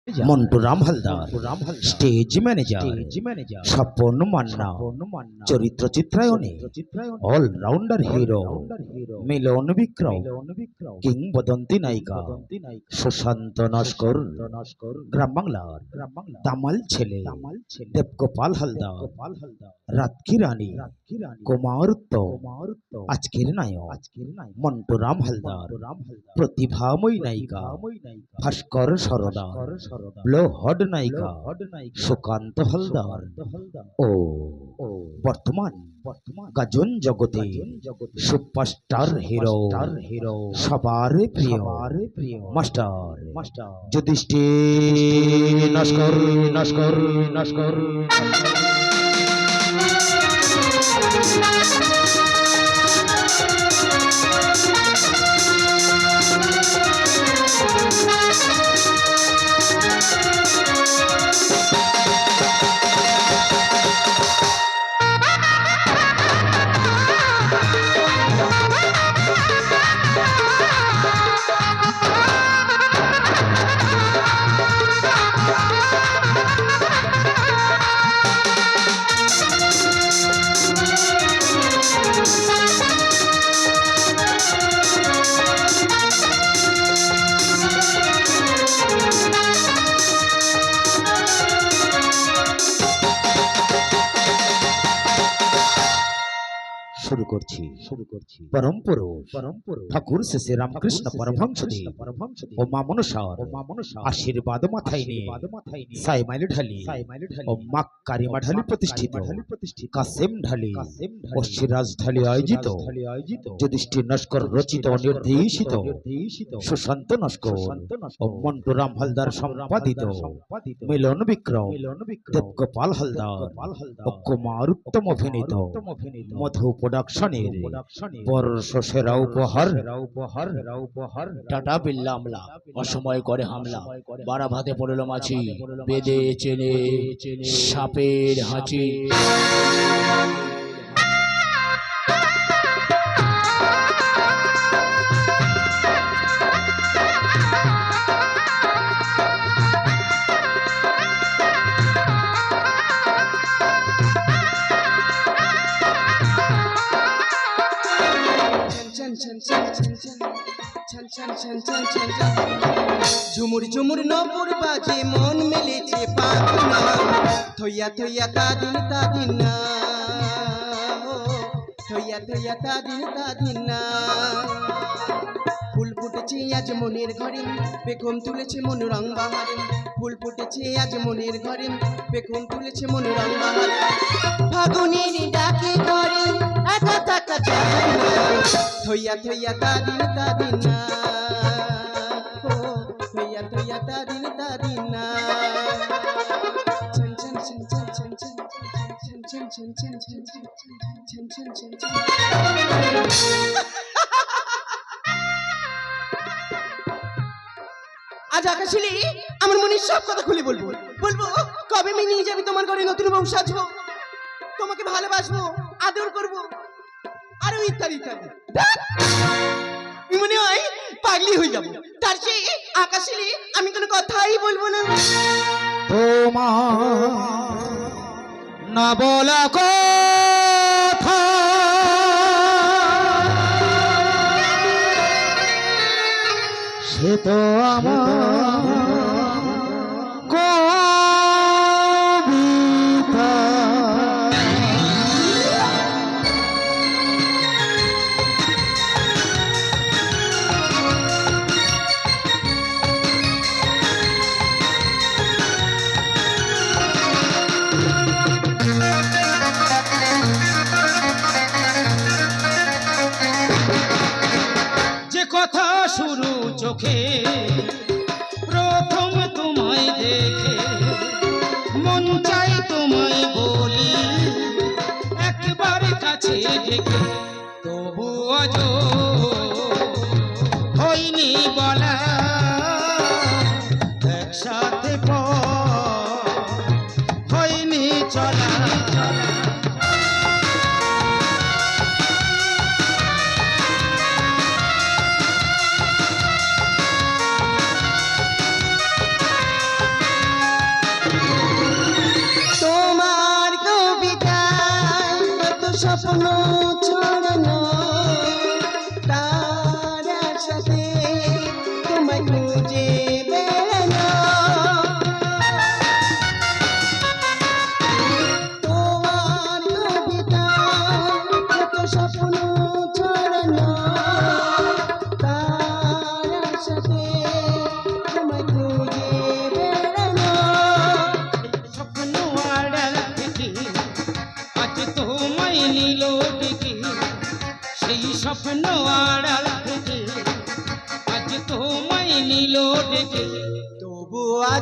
Montu Ram Haldar, stage manager Swapan Manna, চরিত্র চিত্রায়নে allrounder hero মিলন বিক্রম, কিংবদন্তি নায়িকা সুশান্ত নস্কর, গ্রাম বাংলার দামাল ছেলে দেবগোপাল হালদার, রাতকি রানী কুমার উত্তম, আজকের নায়ক মন্টু রাম হালদার, প্রতিভাময়ী নায়িকা ভাস্কর সরদার, ব্লোহড নায়িকা সুকান্ত হালদার ও বর্তমান গাজন জগতে সুপারস্টার হিরো সবার প্রিয় মাস্টার যুধিষ্ঠির নস্কর নস্কর নস্কর। শুরু করছি পরম পুরুষ ঠাকুর শ্রী রামকৃষ্ণ পরমহংসদেব ও মা মনসার আশীর্বাদ মাথায় নিয়ে সাই মাইল ঢালি ও মা কারিমা ঢালি প্রতিষ্ঠিত কাসেম ঢালি ও সিরাজ ঢালি আয়োজিত যুধিষ্ঠির নস্কর রচিত ও নির্দেশিত সুশান্ত নস্কর ও মন্টু রাম হালদার সম্পাদিত মিলন বিক্রম দেবগোপাল হালদার ও কুমার উত্তম অভিনীত মধু প্রোডাকশনের বর্ষসেরা উপহার টাটা বিল্লা আমলা অসময় করে হামলা বারা ভাতে পড়ল মাছি বেদে চেনে সাপের হাঁচি। ঝুমুর ঝুমুর নপুর বাজে মন মেলেছে পাখনা থইয়া থইয়া তাদিন তাদিনা থইয়া থইয়া তাদিন তাদিনা ফুল ফুটেছে আজ মনের ঘরে বেগম তুলেছে মনোরং বাহারে ফুল ফুটেছে আজ মনের ঘরে বেগম তুলেছে মনোরং বাহারে ফাগুনের ডাকে ঘরে একা থাকা যায় না থইয়া থইয়া তাদিন তাদিনা থইয়া থইয়া তাদিন তাদিনা ছন ছন ছন ছন ছন ছন ছন ছন ছন ছন ছন ছন ছন ছন। আজ আকাশিলি আমার মনের সব কথা খুলে বলবো বলবো কবে আমি নিয়ে যাবি তোমার ঘরে নতুন বউ সাজবো তোমাকে ভালোবাসবো আদর করবো আরো ইত্যাদি ইত্যাদি মনে হয় পাগলি হয়ে যাবো তার চেয়ে আকাশিলি আমি কোনো কথাই বলবো না তোমার না বলা কথা সে তো আমার কবিতা। যে কথা শুরু চোখে প্রথম তোমায় দেখে মন চাই তোমায় বলি একবার কাছে ডেকে তবু আজ হয়নি বলা একসাথে হয়নি চলা।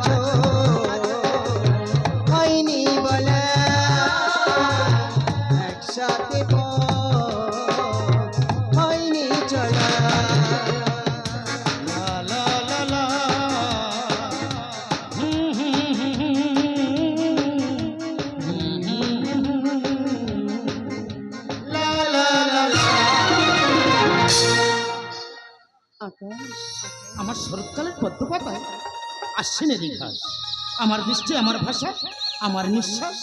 আছো হয়নি বলা একসাথে হয়নি চলা লা লা লা লা। হুম হুম হুম হুম। লা লা লা লা। আকাশ আমার শরৎকালের পদ্ম পাতায় আশ্বিনের ঘাস, আমার দৃষ্টি, আমার ভাষা, আমার নিঃশ্বাস।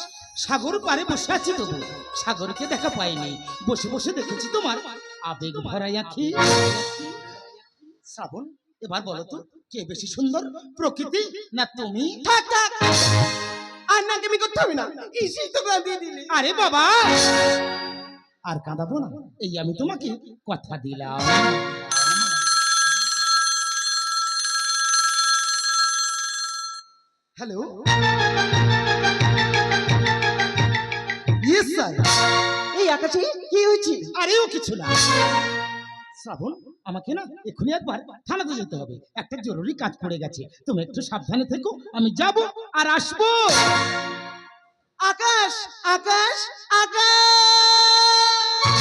সাগর পারে বসে আছি তবু সাগরকে দেখা পাইনি, বসে বসে দেখেছি তোমার আবেগ ভরা আঁখি। শ্রাবণ, এবার বলো তো কে বেশি সুন্দর, প্রকৃতি না তুমি? থাক থাক আর নাকামি করতে হবে না, ইসি তো দিয়ে দিলে। আরে বাবা, আর কাঁদাবো না, এই আমি তোমাকে কথা দিলাম। Hello yes sir. এই আকাশে কি হয়েছে? আরেও কিছু না শ্রাবণ, আমাকে না এক্ষুনি একবার থানাতে যেতে হবে, একটা জরুরি কাজ পড়ে গেছে। তুমি একটু সাবধানে থেকো, আমি যাব আর আসবো। আকাশ আকাশ আকাশ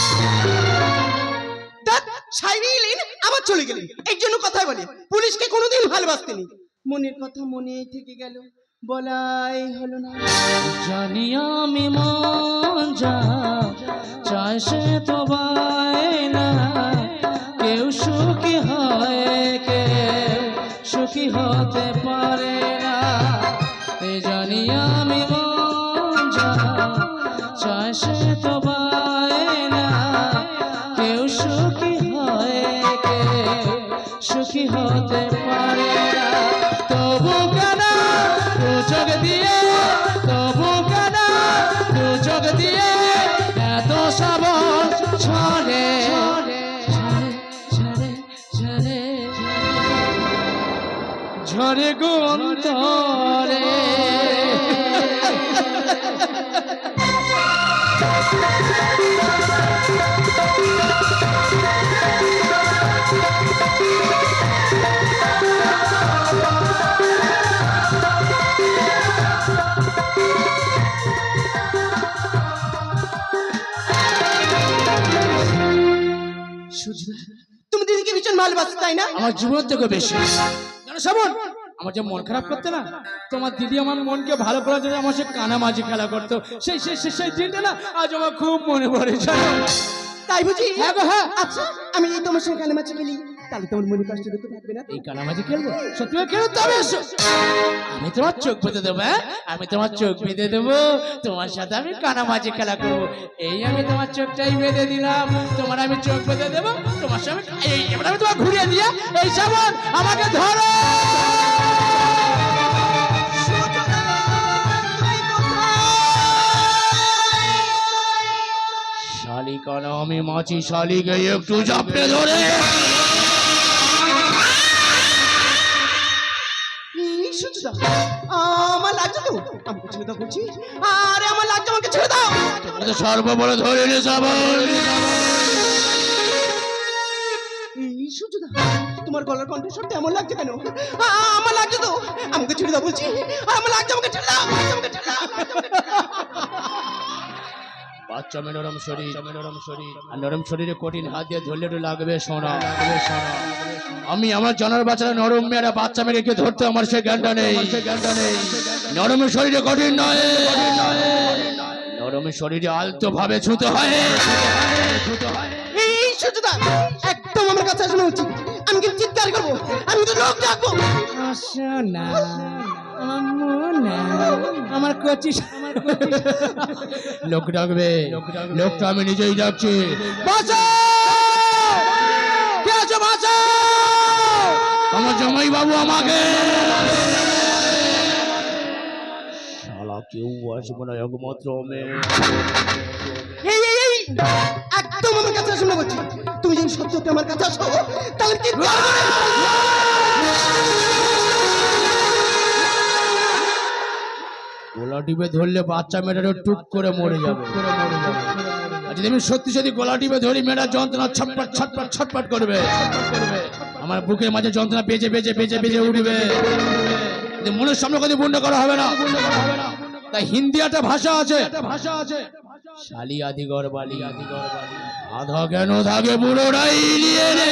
সাইরি এলেন আবার চলে গেলেন, এর জন্য কথা বলে পুলিশকে কোনোদিন ভালোবাসতেনি। মনের কথা মনে থেকে গেল, বলাই হলো না। জানি আমি মন যা চাই সে তো পায় না, কেউ সুখী হয় কেউ সুখী হতে পারে না। এ জানি আমি মন যা চাই সে তো পায় না, কেউ সুখী হয় কেউ সুখী হতে পারে না। তবু কেন দু চোখ দিয়ে, তবু কেন দু চোখ দিয়ে এত শ্রাবণ ঝরে ঝরে ঝরে ঝরে গো অন্তরে। তুমি দিদিকে ভীষণ ভালোবাসো তাই না? আমার জীবন থেকে বেশি। জানো শ্রাবণ, আমার যে মন খারাপ করতে না, তোমার দিদি আমার মনকে ভালো করার জন্য আমার সে কানামাঝি খেলা করতো, সেই দিনটা না আজ আমার খুব মনে পড়ে। জানো তাই বুঝি? হ্যাঁ গো হ্যাঁ। আচ্ছা আমি তোমার সঙ্গে কানামাছি খেলি, তাহলে তোমার মনে কষ্ট দুঃখ থাকবে না? এই কানামাঝি খেলবো? সত্যি খেলো তবে এসো। আমি তোমার চোখ বেঁধে দেবো, হ্যাঁ আমি তোমার চোখ বেঁধে দেবো, তোমার সাথে আমি কানামাঝি খেলা করবো। এই আমি তোমার চোখটাই বেঁধে দিলাম, তোমার আমি চোখ বেঁধে দেবো, তোমার সঙ্গে এই এবার আমি তোমার ঘুরিয়ে দিয়ে এই শ্রাবণ আমাকে ধরো। শালিকা না আমি মাছি, শালিকে একটু চাপড়ে ধরে। আমার লাগছে তো, আমাকে ছেড়ে দাও বলছি। আরে আমার লাগছে, আমাকে ছেড়ে দাও। তো সর্ববড় ধরে নে শ্রাবণ। এই সুযোগ, তোমার গলার কণ্ঠস্বর তেমন লাগছে কেন? আমার লাগছে তো, আমাকে ছেড়ে দাও বলছি। আমার লাগছে, আমাকে ছেড়ে দাও, আমাকে ছেড়ে দাও। বাচ্চা মেয়ে নরম শরীর, আর নরম শরীরে কঠিন হাত দিয়ে ধরলে তো লাগবে সোনা। আমি আমার জানার বাচ্চারা নরম মেয়েরা বাচ্চা মেয়েকে ধরতে আমার সে জ্ঞানটা নেই। নরম শরীরে কঠিন নয়, নরম শরীরে আলতো ভাবে ছুতে হয়। এই সুযোগ একদম আমার কাছে আসা উচিত। আমি কিন্তু চিৎকার করবো, আমি তো লোক ডাকবো। সোনা আমার মোনা, আমার কচি, লোক ডাকবে, লোকটা আমি নিজেই ডাকছি। আমার জামাই বাবু আমাকে। শালা কেউ আসবে না একমাত্র মেয়ে। এই একদম আমার কাছে আসা বলছি। তুমি যদি সত্যি সত্যি আমার কাছে আসো তাহলে চিৎকার করে গোলা টিপে ধরলে বাচ্চা মেয়েটা টুক করে মরে যাবে। আর যদি আমি সত্যি সত্যি গোলা টিপে ধরি, মেয়েটা যন্ত্রণা ছটপট ছটপট ছটপট করবে, আমার বুকের মাঝে যন্ত্রণা বেজে বেজে বেজে বেজে উঠবে। কিন্তু মনের সামনে কথা বন্ধ করা হবে না। তাই হিন্দি একটা ভাষা আছে, শালি আদিগর বালি, আধা কেন থাকে পুরোটাই নিয়ে রে।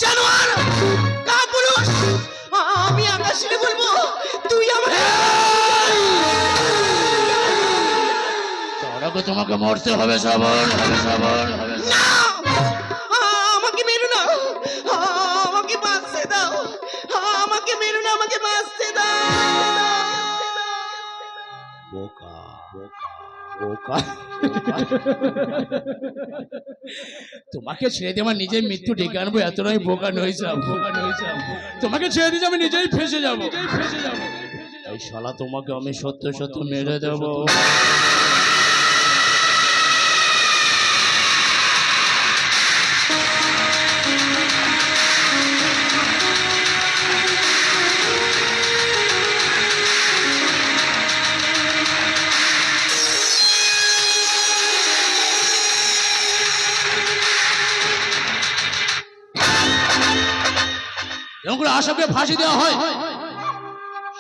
জানোয়ার, কাপুরুষ, আমি আকাশে বলবো তুই আমাকে তোরাকে তোমাকে মরতে হবে শ্রাবণ, না, আমাকে মেরো না, আমাকে বাঁচতে দাও, আমাকে মেরো না, আমাকে বাঁচতে দাও। বোকা বোকা। তোমাকে ছেড়ে দিয়ে আমার নিজের মৃত্যু ডেকে আনবো, এতটাই বোকা নইছিলাম। তোমাকে ছেড়ে দিয়ে আমি নিজেই ফেসে যাবো। এই শালা তোমাকে আমি সত্য সত্য মেরে দেবো। এরকম করে আসামকে ফাঁসি দেওয়া হয়।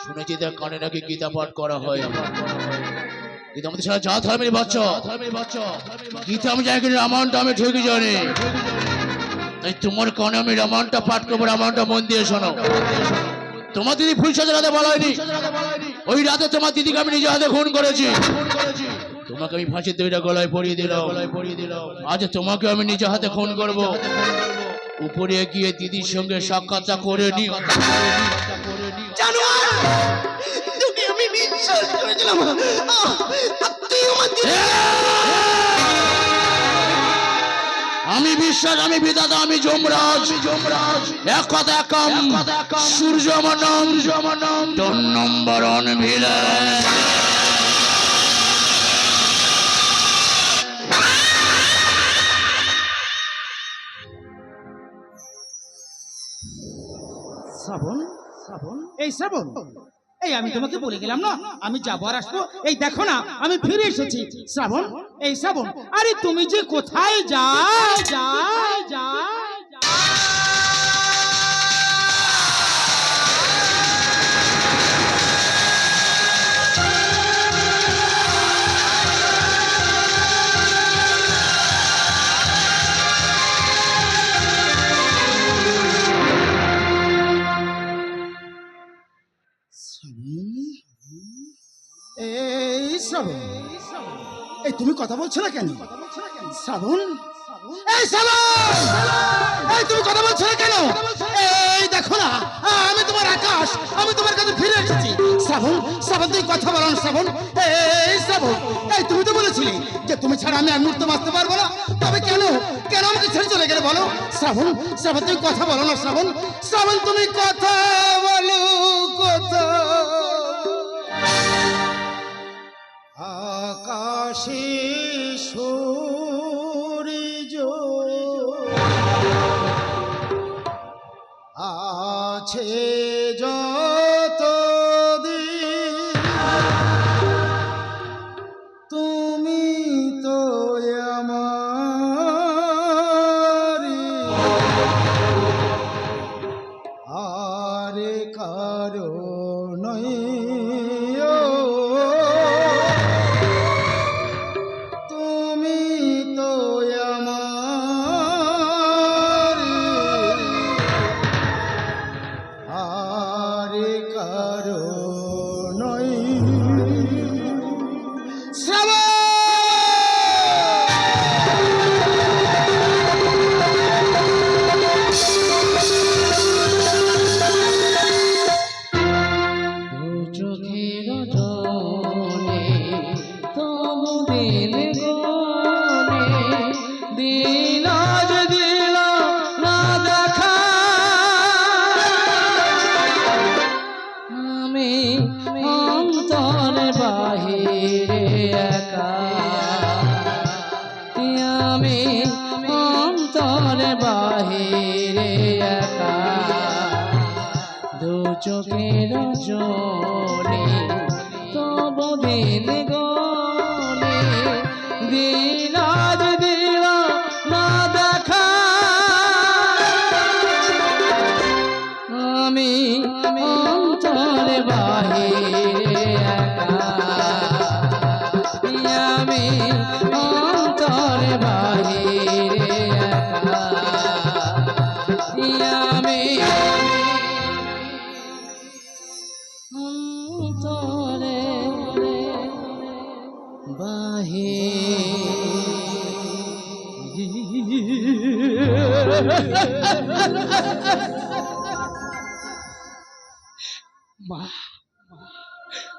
শুনেছি তার কানে নাকি গীতা পাঠ করা হয়। গীতা আমাদের সারা যা ধর্মের বাচ্চা, গীতা আমি জানি কিন্তু রামায়ণটা আমি ঠিকই জানি। তাই তোমার কানে আমি রামায়ণটা পাঠ করবো, রামায়ণটা মন দিয়ে শোনো। তোমার দিদি ফুলসাজের রাতে বলা হয়নি, ওই রাতে তোমার দিদিকে আমি নিজে হাতে খুন করেছি। তোমাকে আমি ফাঁসির দড়িটা গলায় পরিয়ে দিলাম, আজ তোমাকে আমি নিজে হাতে খুন করবো। উপরে গিয়ে দিদির সঙ্গে সাক্ষাৎটা করে নিও। জানোয়ার, তোকে আমি বিশ্বাস করেছিলাম, তুই আমার আমি বিশ্বাস, আমি বিধাতা, আমি যমরাজ। এক কথা এক কাম, সূর্য আমার নাম, নম্বর অন ভিলেন। শ্রাবণ, এই শ্রাবণ, এই আমি তোমাকে বলে গেলাম না আমি যাবো আর আসবো, এই দেখো না আমি ফিরে এসেছি। শ্রাবণ, এই শ্রাবণ, আরে তুমি যে কোথায় যাও। এই শ্রাবণ, এই তুমি কথা বলছো না কেন? শ্রাবণ, এই শ্রাবণ, এই তুমি কথা বলছো না কেন? এই দেখো না আমি তোমার আকাশ, আমি তোমার কাছে ফিরে এসেছি। শ্রাবণ, তুমি কথা বলো না শ্রাবণ। এই শ্রাবণ, এই তুমি তো বলেছিলে যে তুমি ছাড়া আমি আর মুহূর্তে বাঁচতে পারবো না, তবে কেন আমাকে ছেড়ে চলে গেলে বলো? শ্রাবণ, তুমি কথা বলো না শ্রাবণ। শ্রাবণ, তুমি কথা বলো, কথা। আকাশে সূর্য আছে যত দিন, তুমি তো আমার আর কারো নয়। আমি অন্তরে বাহিরে একা দু চোখের জলে তবু দিন গলে দিন আজ দিল না দেখা আমি অন্তরে বাহিরে একা আমি অন্তরে বাহিরে একা আমি অন্তরে মা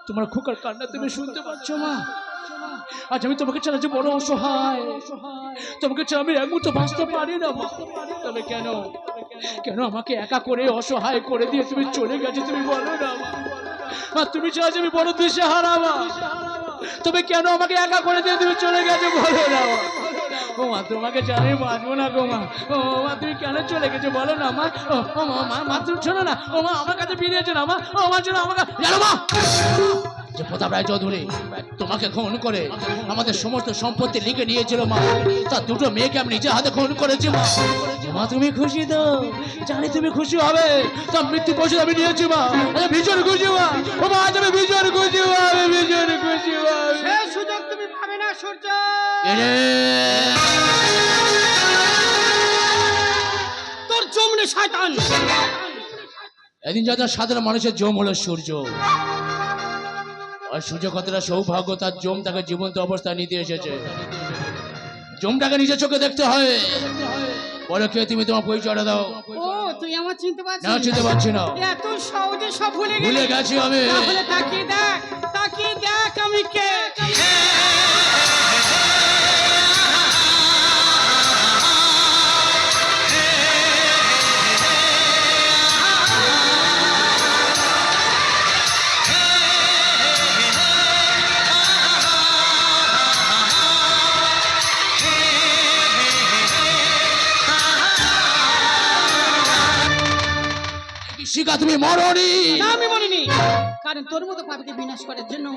তোমার খোকার কান্না তুমি শুনতে পাচ্ছ মা আজ আমি তোমাকে ছাড়া যে বড় অসহায় তোমাকে ছাড়া আমি এক মুহূর্ত বাঁচতে পারি না মা তবে কেন কেন আমাকে একা করে অসহায় করে দিয়ে তুমি চলে গেছো তুমি বলো না মা তুমি ছাড়া যে আমি বড় দিশেহারা মা তবে কেন আমাকে একা করে দিয়ে তুমি চলে গেছো বলো না ও মা তোমাকে ছাড়া আমি বাঁচবো না গো মা ও মা তুমি কেন চলে গেছো বলো না মা ও মা মা তুমি শোনো না ও মা আমার কাছে ফিরে এসো না মা ও মা শোনো আমাকে জানো মা যে প্রতাপ রায় চৌধুরী তোমাকে খুন করে আমাদের সমস্ত সম্পত্তি লিখে নিয়েছিল মা তার দুটো মেয়েকে আমি নিজের হাতে খুন করেছি মা মা তুমি খুশি তো জানি তুমি খুশি হবে তার মৃত্যু পৌঁছে আমি নিয়েছি মা আমি ভীষণ খুশি মা ও মা আজ আমি ভীষণ খুশি মা আমি ভীষণ খুশি মা সেই সুযোগ তুমি পাবে না সূর্য। তোর জমনে শয়তান এদিন যাদের সাধারণ মানুষের জম হলো সূর্য আর সূর্য কতটা সৌভাগ্য তার জম তাকে জীবন্ত অবস্থায় নিতে এসেছে জমটাকে নিজের চোখে দেখতে হয় বলো কে তুমি তোমার পরিচয়টা দাও ও তুই আমার চিনতে পারছিস না চিনতে পারছি না এত সহজে সব ভুলে ভুলে গেছি আমি তাহলে তাকিয়ে দেখ আমি কে শিখা তুমি মরনি না আমি মরিনি কারণ তোর মতো পাপীকে বিনাশ করার জন্য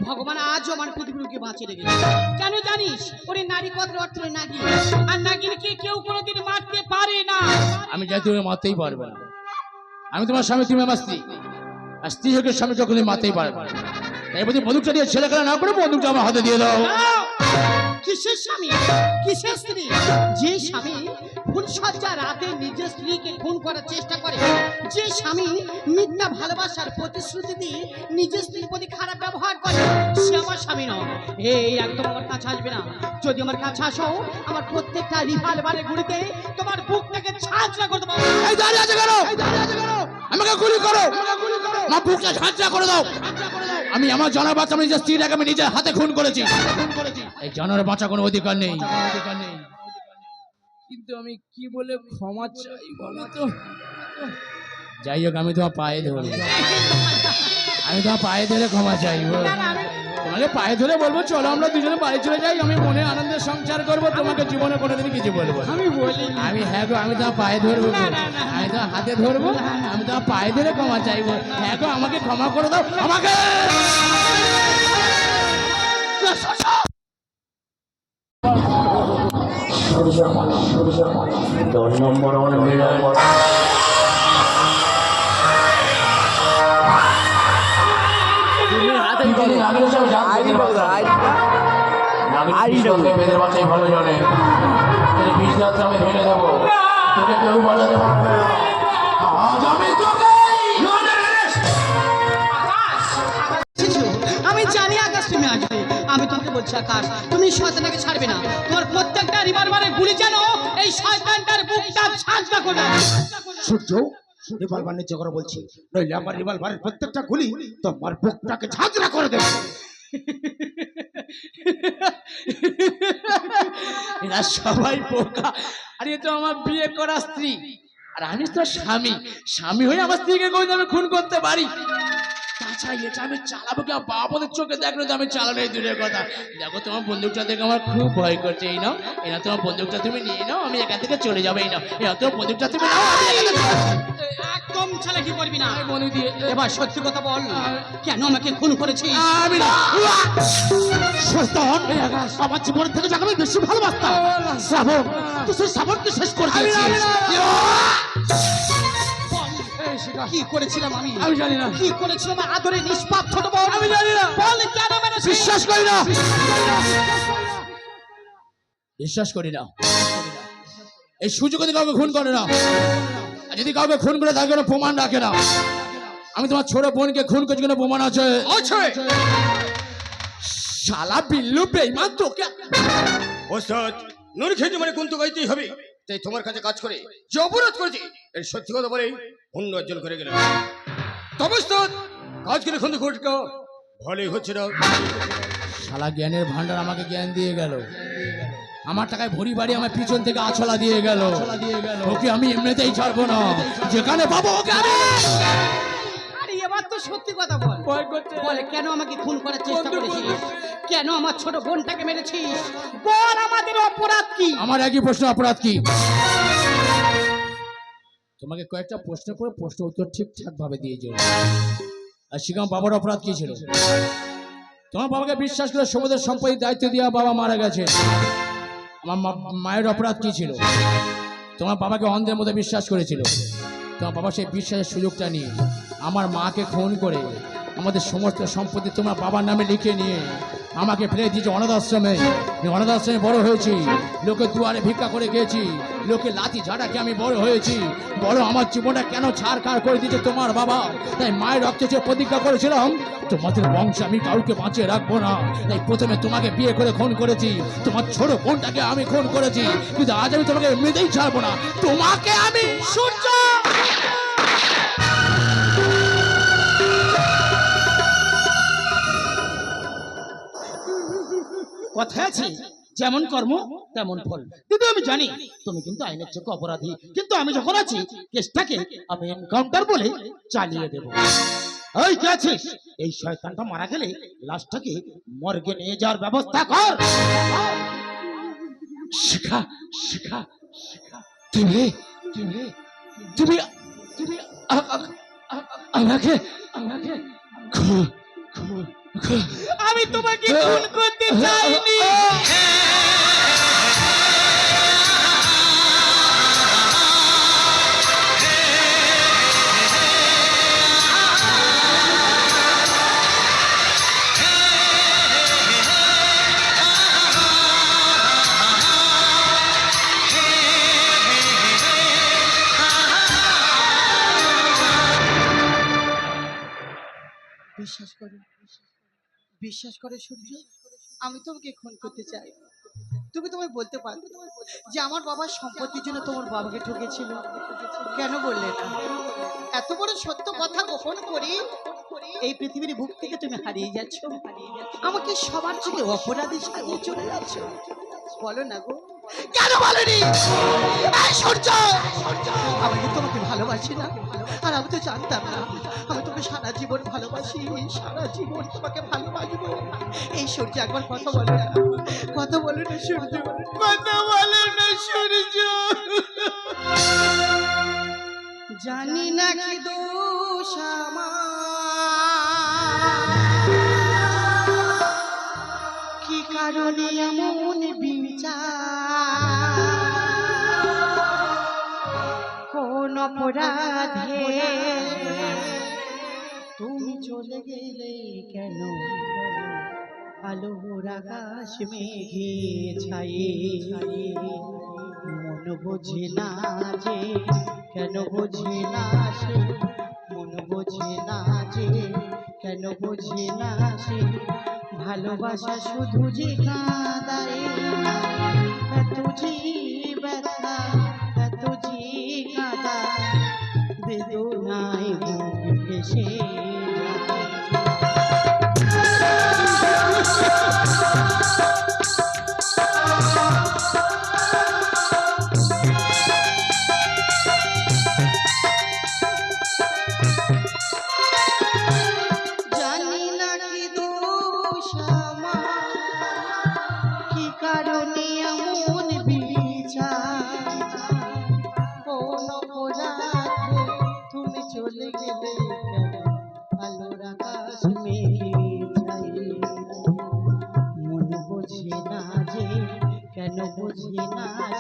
ভগবান আজও আমার পৃথিবীকে বাঁচিয়ে রেখেছে কেন জানিস ওরে নারী কত অর্থ নাগিন আর নাগিনকে কেউ কোনোদিন মারতে পারে না আমি যাই তুমি মারতেই পারবে না আমি তোমার স্বামী তুমি আমার স্ত্রী আর স্ত্রী হোক স্বামী যখন মারতেই পারবে না তাই বলছি বন্দুকটা দিয়ে ছেলে খেলা না করে বন্দুকটা আমার হাতে দিয়ে দাও কিসের স্বামী কিসের স্ত্রী যে স্বামী খুন সজ্জা রাতে নিজের স্ত্রীকে খুন করার চেষ্টা করে যে স্বামী মিথ্যা ভালোবাসার প্রতিশ্রুতি দিয়ে নিজের স্ত্রীর প্রতি খারাপ ব্যবহার করে সে আমার স্বামী নয় এই একদম আমার কাছে আসবে না যদি আমার কাছে আসো আমার প্রত্যেকটা রিভলভারে গুলিতে তোমার বুকটাকে ছাঁচড়া করতে পারবো এই দাঁড়িয়ে আছে কেন আমাকে গুলি করো আমার বুকটা ঝাঁঝরা করে দাও আমি আমার জানার বাচ্চা নিজের স্ত্রীটাকে আমি নিজের হাতে খুন করেছি এই জানার বাচ্চা কোনো অধিকার নেই কিন্তু আমি কি বলে ক্ষমা চাই বলো তো যাই হোক আমি তোমার পায়ে ধরবো আমি তোমার পায়ে ধরে ক্ষমা চাইবো তোমাকে পায়ে ধরে বলবো চলো আমরা দুজনে বাড়ি চলে যাই আমি মনে আনন্দের সংসার করবো তোমাকে জীবনে কোনোদিন কিছু বলবো আমি বলি আমি হ্যাঁ গো আমি তোমার পায়ে ধরবো আমি তোমার হাতে ধরবো আমি তোমার পায়ে ধরে ক্ষমা চাইবো হ্যাঁ গো আমাকে ক্ষমা করে দাও আমাকে 10 নম্বর বেঁধে বাঁচাই ভালো জানে বিশ্বনাথ আমি ভেঙে দেবো তোকে কেউ বাজাতে পারবে না আজ আমি তোকে আমি জানি আকাশ তুমি আসবে আমি তোমাকে বলছি আকাশ তুমি শয়তানকে ছাড়বে না তোমার প্রত্যেকটা রিভলভারে গুলি জানো এই শয়তানটার বুকটা ছাঁচড়া করবে সূর্য রিভলভার নিচে করে বলছি নইলে আমার রিভলভারের প্রত্যেকটা গুলি তোমার বুকটাকে ঝাঁঝরা করে দেবে এরা সবাই বোকা আর এ তো আমার বিয়ে করা স্ত্রী আর আমি তো স্বামী হয়ে আমার স্ত্রীকে কোন আমি খুন করতে পারি তার আচ্ছা এটা আমি চালাবো কি বাবাদের চোখে দেখলে তো আমি চালানোই দূরের কথা। দেখো তোমার বন্দুকটা দেখে আমার খুব ভয় করছে। এই নাও এরা তোমার বন্দুকটা তুমি নিয়ে নাও, আমি এখান থেকে চলে যাবো। এই নাও এরা তোমার বন্দুকটা তুমি নাও, আমি এখান থেকে একদম চালাকি করবি না। বন্দুক দিয়ে এবার সত্যি কথা বল, কেন আমাকে খুন করেছিস? আমি না শয়তান, আমার জীবন থেকে যাকে আমি বেশি ভালোবাসতাম শ্রাবণ, তুই সেই শ্রাবণকে শেষ করে দিয়েছিস। কি করেছিলাম আমি? আমি জানি না। কি করেছিলাম আদরে নিষ্পাপ ছোট বোন? আমি জানি না। বল কেন মেরেছিস? বিশ্বাস করি না, বিশ্বাস করি না। এই সুযোগ যদি কাউকে খুন করে না, আর যদি কাউকে খুন করে থাকে না প্রমাণ রাখে না। আমি তোমার ছোট বোনকে খুন করছি কোনো প্রমাণ আছে? শালা বিল্লু বেঈমান তোকে ওস্তাদ নুন খেতে মানে গুনতে গাইতেই হবে। তাই তোমার কাছে কাজ করে যে অপরাধ করেছি এর সত্যি কথা বলে অন্য অর্জন করে গেলাম। তবে ওস্তাদ কাজ করে খুন করতে ভালোই হচ্ছে না। শালা জ্ঞানের ভান্ডার আমাকে জ্ঞান দিয়ে গেল, আমার টাকায় ভরি বাড়ি আমার পিছন থেকে আছলা দিয়ে গেল। ওকে আমি এমনিতেই ছাড়বো না, যেখানে পাবো ওকে আমি। আরে এবার তো সত্যি কথা বল। বল কেন আমাকে খুন করার চেষ্টা করেছিস? কেন আমার ছোট বোনটাকে মেরেছিস? বল আমাদের অপরাধ কি? আমার একই প্রশ্ন, অপরাধ কি? তোমাকে কয়েকটা প্রশ্ন করে প্রশ্ন উত্তর ঠিকঠাক ভাবে দিয়ে যাও। আর শিখাম বাবার অপরাধ কি ছিল? তোমার বাবাকে বিশ্বাস করে সমুদ্রের সম্পত্তির দায়িত্ব দিয়ে বাবা মারা গেছে। আমার মায়ের অপরাধ কি ছিল? তোমার বাবাকে অন্ধের মধ্যে বিশ্বাস করেছিল। তোমার বাবা সেই বিশ্বাসের সুযোগটা নিয়ে আমার মাকে খুন করে আমাদের সমস্ত সম্পত্তি তোমার বাবার নামে লিখে নিয়ে আমাকে ফেলে দিয়েছে অনাথ আশ্রমে। অনাথ আশ্রমে বড় হয়েছি, লোকে দুয়ারে ভিক্ষা করে গেছি, লোকে লাঠি ঝাড়াকে আমি বড় হয়েছি। বড় আমার জীবনটা কেন ছাড়খাড় করে দিয়েছে তোমার বাবা। তাই মায়ের রক্তে যে প্রতিজ্ঞা করেছিলাম তোমাদের বংশে আমি কাউকে বাঁচিয়ে রাখবো না। তাই প্রথমে তোমাকে বিয়ে করে খুন করেছি, তোমার ছোট বোনটাকে আমি খুন করেছি। কিন্তু আজ আমি তোমাকে এমনিতেই ছাড়বো না, তোমাকে আমি সূর্য। কথায় আছে যেমন কর্ম তেমন ফল। কিন্তু আমি জানি তুমি কিন্তু আইনের চোখে অপরাধী, কিন্তু আমি যখন আছি কেসটাকে আমি এনকাউন্টার বলে চালিয়ে দেব। ওই কে আছিস? এই শয়তানটা মারা গেলে লাশটাকে মর্গে নিয়ে যাওয়ার ব্যবস্থা কর। শিখা শিখা শিখা, তুমি তুমি তুমি তুমি আমাকে আমাকে আমি তোমাকে খুন করতে চাইনি। বিশ্বাস করো, বিশ্বাস করে সূর্য, আমি তোমাকে খুন করতে চাই। তুমি তোমায় বলতে পারো যে আমার বাবার সম্পত্তির জন্য তোমার বাবাকে ঠকেছিল। কেন বললে না? এত বড় সত্য কথা গোপন করি এই পৃথিবীর বুক থেকে তুমি হারিয়ে যাচ্ছ, আমাকে সবার থেকে অপরাধী সাজিয়ে চলে যাচ্ছ। বলো না গো, কেন বলেনি? সূর্য, আমি কি তোমাকে ভালোবাসি না? আর আমি তো জানতাম না। আমি তোকে সারা জীবন ভালোবাসি, সারা জীবন তোমাকে ভালোবাসবো। এই সূর্য একবার কথা বলে না, কথা বলে না সূর্য, কথা বলে না সূর্য। জানি না কি দোষ আমার, কি কারণে এমন বিচার, কোন অপরাধে তুমি চলে গেলে কেন আলোর আকাশ মেঘে ছায়ে। মন বোঝে না যে কেন বোঝে না সে, মন বোঝে না যে কেন বোঝে না সে, ভালোবাসা শুধু যে কাঁদায়, এত যে ব্যথা, এত যে কাঁদা, বেদনায় বুক ভেসে যায়।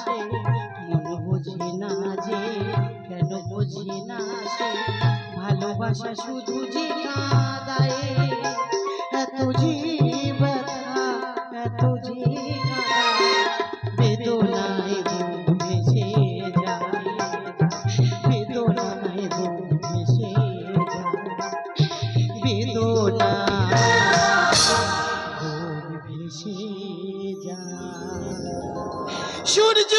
সে মন বোঝে না যে, কেন বোঝে না সে ভালোবাসা শুধু যে কাঁদায়, এত যে ব্যথা এত যে কাঁদা, বেদনায় বুক ভেসে যায়, বেদনায় বুক ভেসে যায়, বেদনা বুক ভেসে যায়। সূর্য